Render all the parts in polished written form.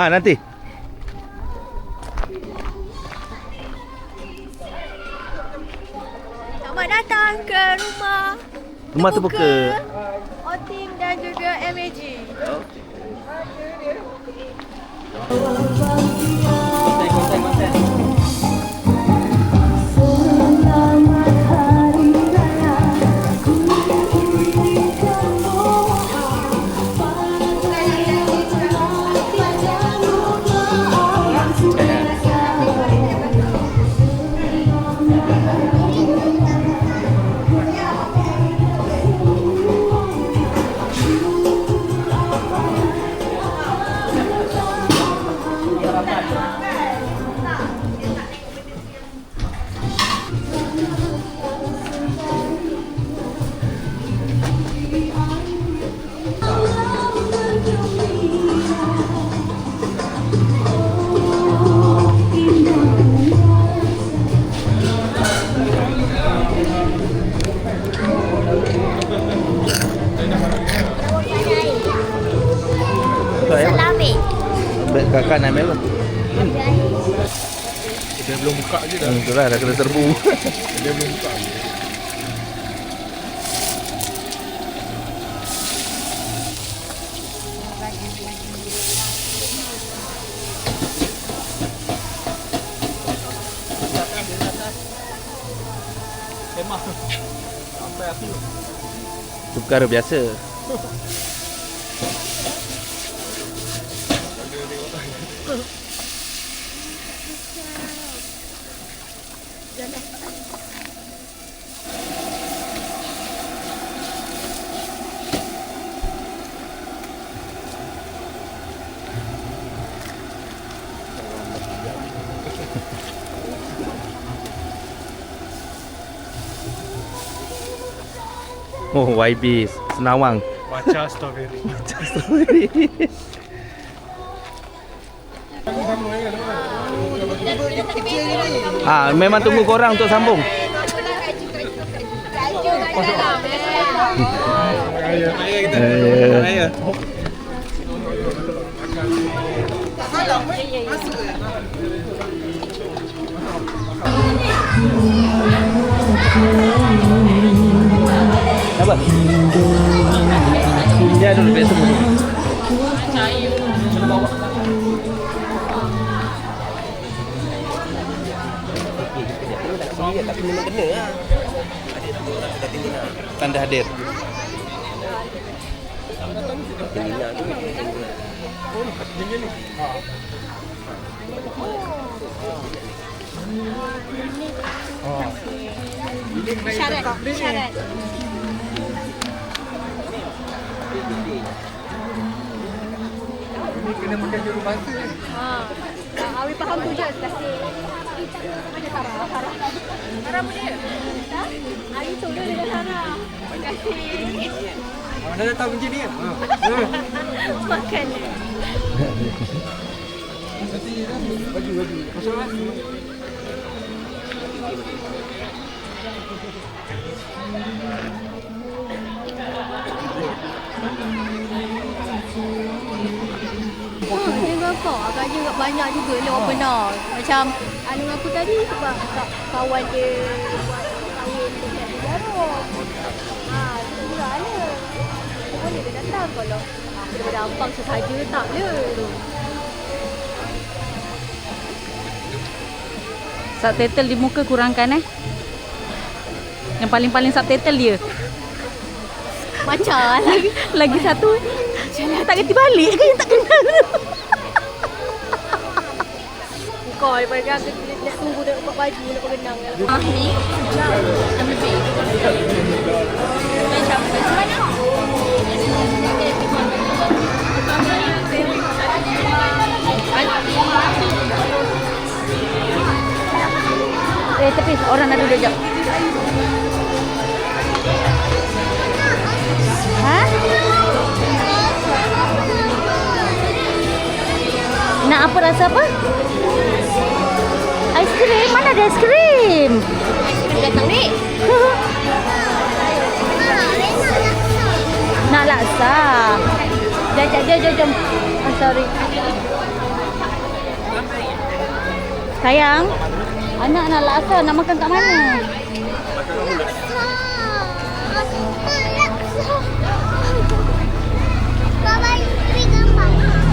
Nanti. Selamat datang ke rumah terbuka. Otim dan juga MAG. Salami. Kakak nak ambil apa? Dia belum buka je dah. Itulah dah kena serbu. Dia belum buka je. Sampai aku. Itu perkara biasa. Oh, YB Senawang. Baca strawberry. Memang tunggu korang untuk sambung. Apa? Dia dulu biasa dulu. Tapi memang kena lah. Ada dua orang sudah tinggi nak. Tanda hadir. Tinggi nak tu. Syarat. Ini kena makan juru bahasa ni. Awi faham tu je kasih. Ada Sarah. Sarah boleh? Awi tolong dengan Sarah. Terima kasih. Dah datang macam ni kan? Makan. Nanti baju. Masuk lah. Dia berapa? Agaknya agak banyak juga ni opener. Macam anu aku tadi sebab kawan dia buat kahwin dekat Jarum. Itu murah lah. Boleh dia datang kalau daripada Ampang sesaja tak le tu. Subtitle di muka kurangkan Yang paling-paling subtitle dia. Macam Lagi satu tak ganti balik ke yang tak kenal. kau daripada aku nak tunggu nak buat baju nak berenang. Ni. Ambil beg. Macam mana? Tapi orang nak duduk jap. Ha? Nak apa rasa apa? Aiskrim? Mana ada aiskrim? Datang ni. Nak laksa. Jom. Oh, sorry. Sayang, anak nak laksa, nak makan kat mana?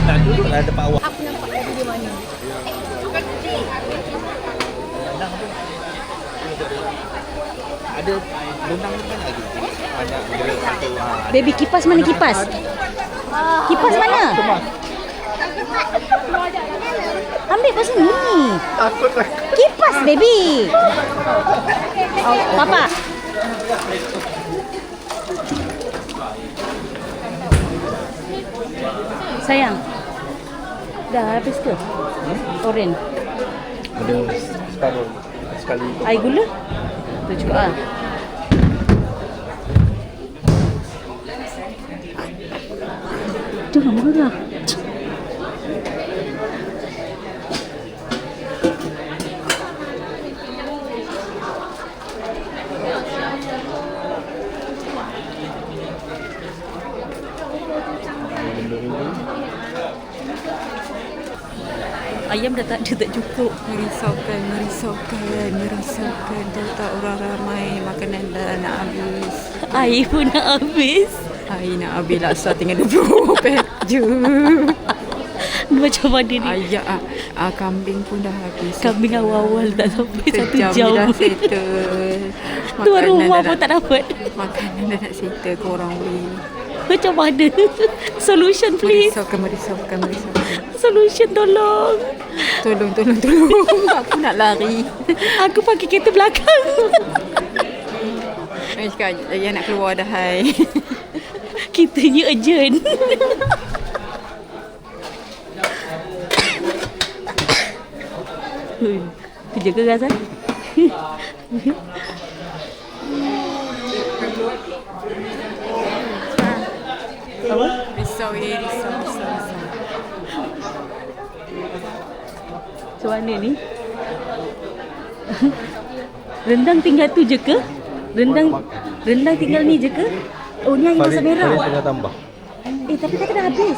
Tak duduklah depan awak. Aku nampak tadi dia mana? Ada rendang ni kan lagi. Ada satu. Baby, kipas mana kipas? Kipas mana? Ambil kat sini. Takut. Kipas, baby. Oh, Papa. Sayang. Dah habis ke? Oren. Ada sekali. Air gula? Tu juga ah. Jangan marah. Ayam dah tak cukup. Merisaukan. Dah tak orang ramai, makanan dah nak habis. Air pun nak habis. Air nak habis, laksa tinggal 20 pet je. Macam mana ni? Ayam, kambing pun dah habis. Kambing awal-awal tak sampai 1 Sejam jam. dah settle. Tuan rumah dah pun tak dapat. Makanan dah nak settle, korang boleh. Macam mana? Solution please. Merisaukan. Solution tolong. Tolong. Aku nak lari. Aku pakai kereta belakang. Saya cakap, ayah nak keluar dah, hai. Kita ni urgent. Kerja ke Razan? Apa? Risau. Macam mana ni? Rendang tinggal tu je ke? Rendang tinggal ni je ke? Oh, ni ayam masak merah. Paling tengah tambah. Tapi kata dah habis.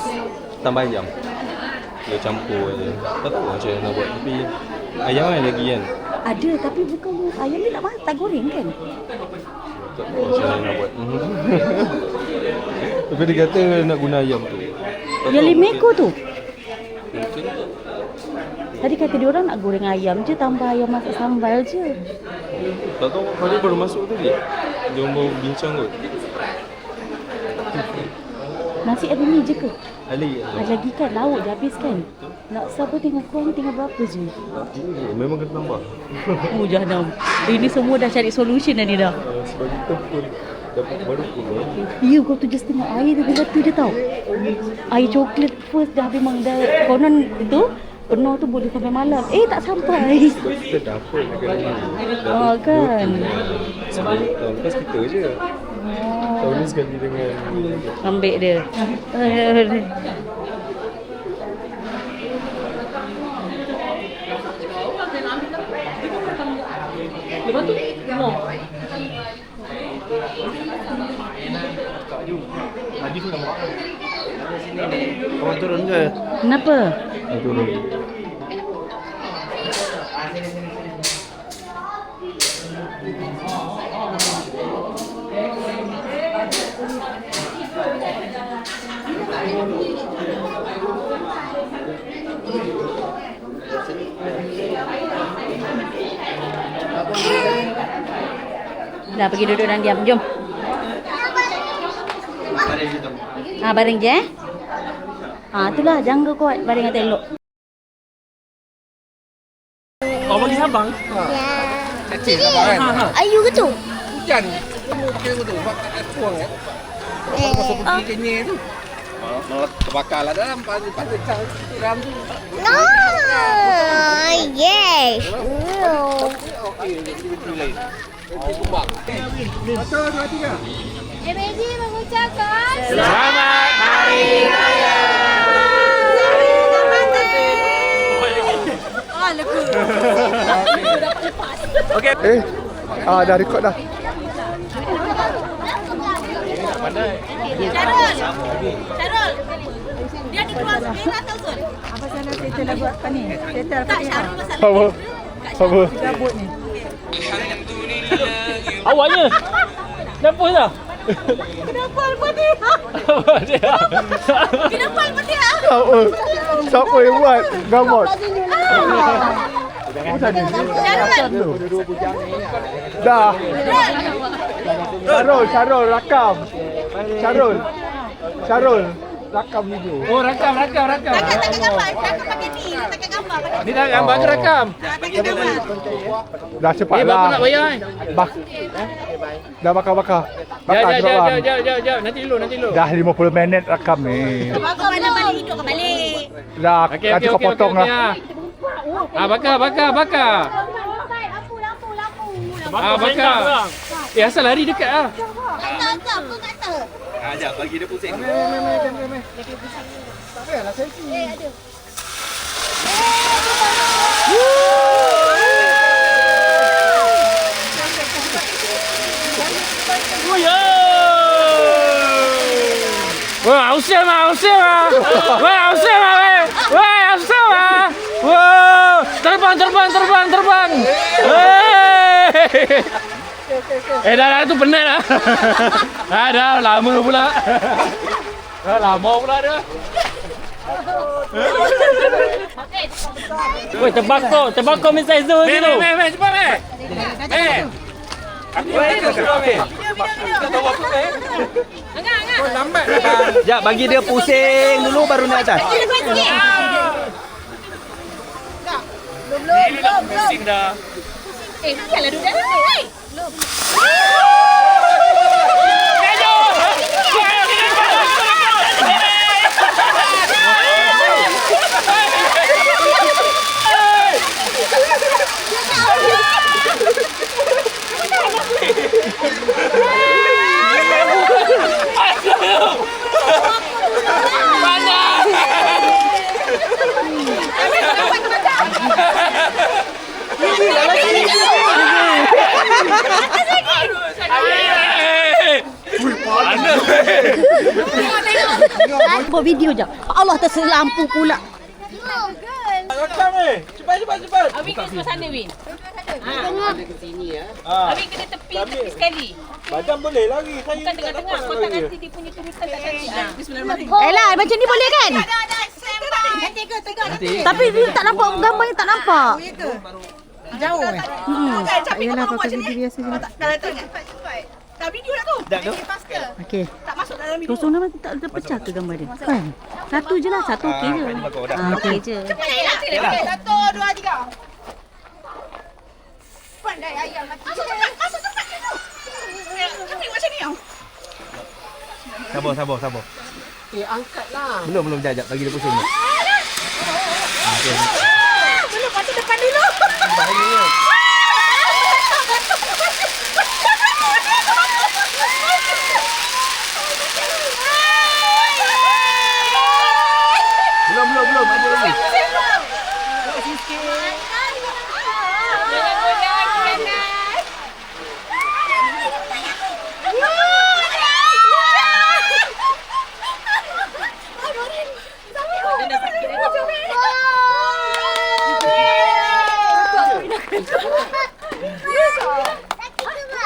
Tambah ayam. Dia campur je. Tak tahu macam mana nak buat. Tapi ayam kan lagi kan. Ada, tapi bukan ayam ni nak masak goreng kan? Tak tahu macam mana nak buat. Tapi dia kata nak guna ayam tu. Tak Yang tahu, limeko tu. mungkin. Tadi kata dia orang nak goreng ayam je, tambah ayam masak sambal je. Tak tahu Farid baru masuk tadi. Dia orang baru bincang kot. Nasi ada ni je ke? Ali. Lagi kan lauk dah habis kan? Nak sabar tengok korang tinggal berapa je? Memang kena tambah. Oh jahanam. Ini semua dah cari solution dah ni dah. Sebab kita pun dapat baru pun. Ya, kau tu just tengok air dia tu je tau. Air coklat first dah memang dah konon itu penuh tu boleh sampai malam. Tak sampai. Sebab kita dapat negara ni. Kan. Sebab tahun lepas kita je. Tahun ni sekali dengan Ambil dia. Lepas tu no. Hadis tu nama. Orang turun ke? Kenapa? Turun. Dah pergi duduk dan diam. Jom. Baring je itulah jangka kuat baring atas elok. Kau bagi sabang? Kecil kan? Ayu ke tu? Hujan. Kira tu. Buat tuang kan? Masuk pergi kenyir tu. Malah terbakar lah dalam. Pada tiram tu. No. Yes. Okey. Betul lain. Kumbang. Satu, dua, tiga. MAG mengucapkan Selamat Hari Raya. Selamat Hari Raya. Okey. Dah record dah. Syarul. Dia ada keluar merah tau Zul. Apa sana settle nak buat apa ni? Settle Tak, Syarul masalah. Apa? gabut ni. Awaknya. Kenapa dah? Kenapa Al-Fatihah? Kenapa Al-Fatihah? Siapa yang buat gambar? Syarul. Dah. Syarul rakam. Syarul rakam video. Oh, rakam. Takkan gambar. Takkan pakai ni. Takkan gambar. Ni dah gambar ke rakam? Takkan gambar. Dah cepatlah. Berapa nak bayar? Dah bakar. Jap. Nanti dulu. Dah 50 minit rakam ni. Kau mana balik hidup kau balik. Dah Okey. nanti kau potong lah. Bakar. Bakar. Asal lari dekat ah. Tak, kau kata. Ajak bagi dia pusing. Ada. Wah, 好笑吗？喂，好笑吗？喂，好笑吗？哇，terbang. Dah tu penat lah. Dah lama pula. Lama pula dah. Woi, terbakar Mr. Aizul ni tu. Cepat meh. Sekejap, bagi dia pusing dulu baru naik atas. Belum. Pusing dah. Biarlah duduk dalam. Buat video je. Allah terselampu pula. Cepat. Abi kena sebelah sana, Win. Abi kena tepi sekali. Badan boleh lari. Bukan tengah-tengah. Kau tak nanti dia punya turutan tak cantik. Bismillahirrahmanirrahim. Elah, macam ni boleh kan? Tapi dia tak nampak gambarnya, tak nampak. Jauh eh? Yalah pakai video biasa je. Tak video dah tu. Okey. Tak masuk dalam video. Kosong nama tak terpecah ke gambar dia? Kan? Satu je lah, satu okey je. Okey je. Okey, 1, 2, 3. Pandai ayam mati. Masuk tempat tu. Ambil macam ni tau. Sabar. Angkatlah. Belum jap, bagi dia pusing. Belum, masuk depan dulu. Belum, ada lagi.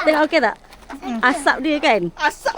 Tengok okey tak? Asap dia kan? Asap